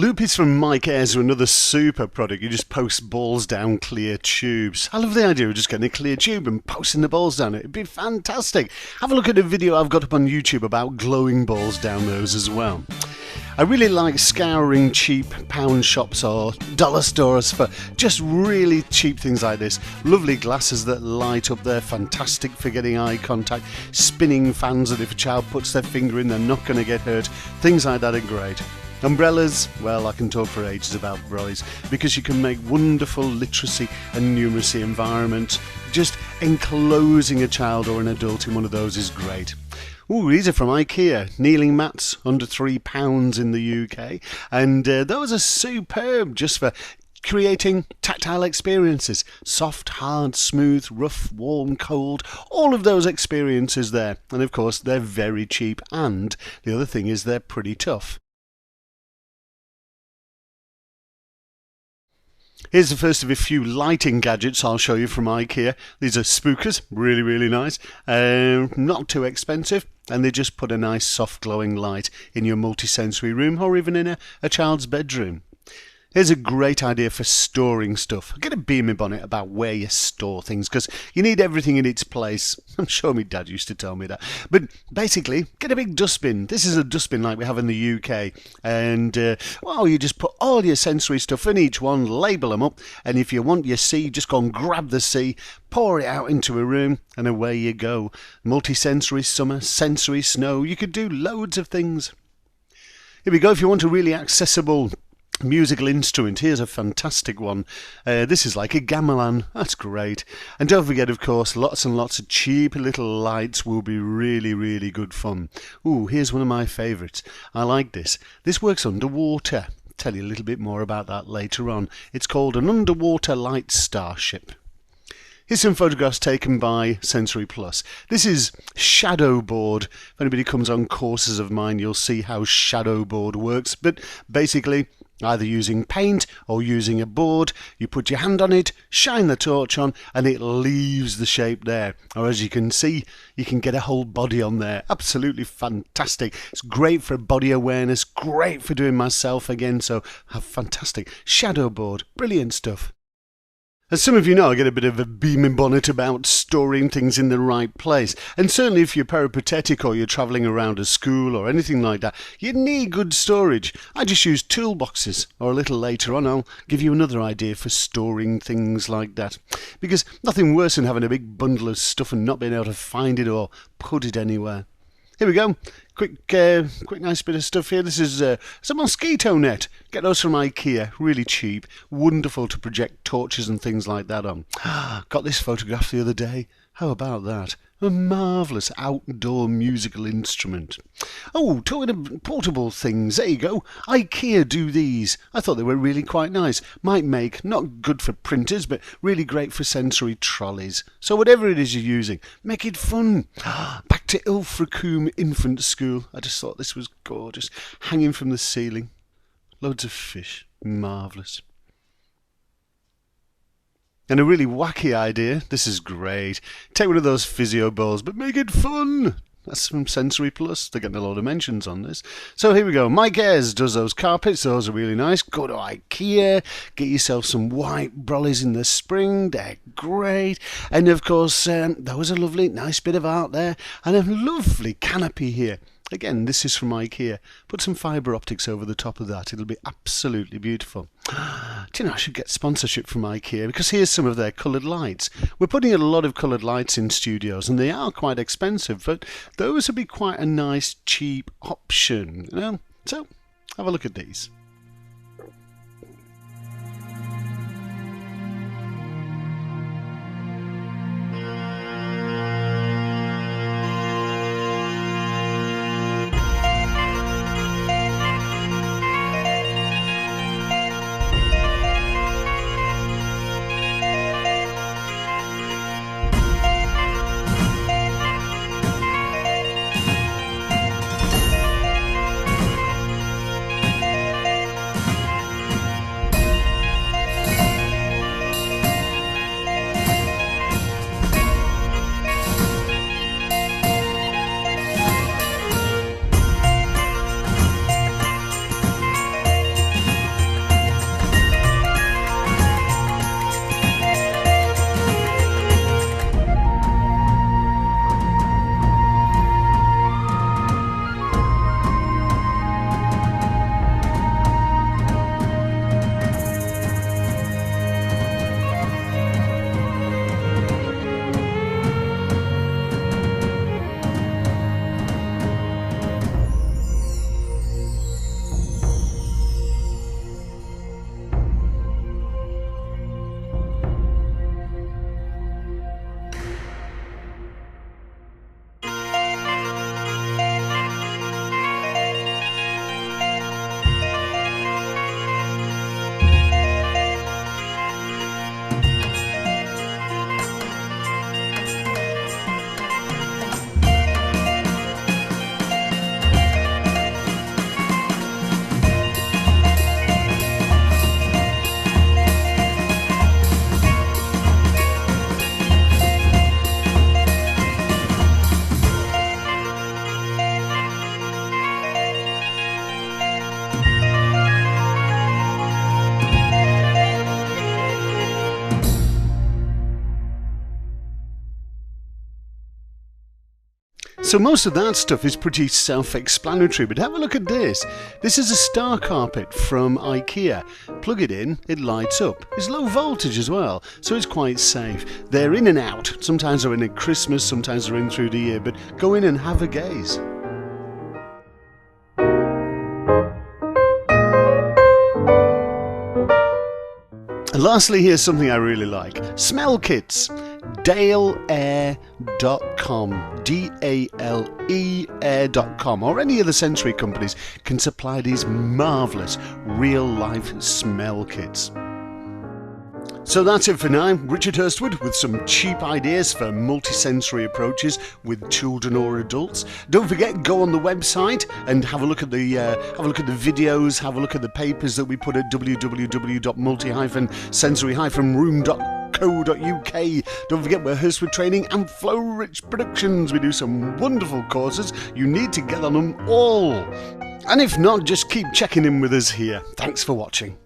Loop is from Mike Ayres with another super product. You just post balls down clear tubes. I love the idea of just getting a clear tube and posting the balls down it. It'd be fantastic. Have a look at a video I've got up on YouTube about glowing balls down those as well. I really like scouring cheap pound shops or dollar stores for just really cheap things like this. Lovely glasses that light up there, fantastic for getting eye contact, spinning fans that if a child puts their finger in they're not going to get hurt. Things like that are great. Umbrellas, well, I can talk for ages about umbrellas because you can make wonderful literacy and numeracy environments. Just enclosing a child or an adult in one of those is great. Ooh, these are from Ikea, kneeling mats, under £3 in the UK, and those are superb just for creating tactile experiences. Soft, hard, smooth, rough, warm, cold, all of those experiences there. And of course, they're very cheap, and the other thing is they're pretty tough. Here's the first of a few lighting gadgets I'll show you from Ikea. These are spookers, really nice, not too expensive, and they just put a nice soft glowing light in your multi-sensory room or even in a child's bedroom. Here's a great idea for storing stuff. Get a beaming bonnet about where you store things because you need everything in its place. I'm sure my dad used to tell me that. But basically, get a big dustbin. This is a dustbin like we have in the UK. And, well, you just put all your sensory stuff in each one, label them up. And if you want your C, just go and grab the C, pour it out into a room, and away you go. Multi-sensory summer, sensory snow. You could do loads of things. Here we go. If you want a really accessible musical instrument, here's a fantastic one. This is like a gamelan. That's great. And don't forget, of course, lots and lots of cheap little lights will be really good fun. Ooh, here's one of my favourites. I like this. This works underwater. I'll tell you a little bit more about that later on. It's called an underwater light Starship. Here's some photographs taken by Sensory Plus. This is shadow board. If anybody comes on courses of mine, you'll see how shadow board works. But basically, either using paint or using a board, you put your hand on it, shine the torch on, and it leaves the shape there. Or as you can see, you can get a whole body on there. Absolutely fantastic. It's great for body awareness, great for doing myself again, so fantastic. Shadow board, brilliant stuff. As some of you know, I get a bit of a beaming bonnet about storing things in the right place. And certainly if you're peripatetic or you're travelling around a school or anything like that, you need good storage. I just use toolboxes, or a little later on I'll give you another idea for storing things like that. Because nothing worse than having a big bundle of stuff and not being able to find it or put it anywhere. Here we go. Quick nice bit of stuff here. This is a Mosquito Net. Get those from Ikea. Really cheap. Wonderful to project torches and things like that on. Got this photograph the other day. How about that? A marvellous outdoor musical instrument. Oh, talking of portable things, there you go. Ikea do these. I thought they were really quite nice. Might make, not good for printers, but really great for sensory trolleys. So whatever it is you're using, make it fun. Back to Ilfracombe Infant School. I just thought this was gorgeous. Hanging from the ceiling. Loads of fish. Marvellous. And a really wacky idea. This is great. Take one of those physio balls, but make it fun. That's from Sensory Plus. They're getting a lot of mentions on this. So here we go. Mike Ayres does those carpets. Those are really nice. Go to Ikea. Get yourself some white brollies in the spring. They're great. And of course, those are lovely. Nice bit of art there. And a lovely canopy here. Again, this is from Ikea. Put some fibre optics over the top of that. It'll be absolutely beautiful. Do you know, I should get sponsorship from Ikea because here's some of their coloured lights. We're putting in a lot of coloured lights in studios and they are quite expensive, but those would be quite a nice, cheap option. You know? So, have a look at these. So most of that stuff is pretty self-explanatory, but have a look at this. This is a star carpet from Ikea. Plug it in, it lights up. It's low voltage as well, so it's quite safe. They're in and out. Sometimes they're in at Christmas, sometimes they're in through the year, but go in and have a gaze. And lastly, here's something I really like. Smell kits. DaleAir.com, D-A-L-E air.com, or any other sensory companies can supply these marvellous real-life smell kits. So that's it for now. Richard Hurstwood with some cheap ideas for multisensory approaches with children or adults. Don't forget, go on the website and have a look at the videos, have a look at the papers that we put at www.multi-sensory-room.co.uk. Don't forget, we're Hurstwood Training and Flow Rich Productions. We do some wonderful courses. You need to get on them all. And if not, just keep checking in with us here. Thanks for watching.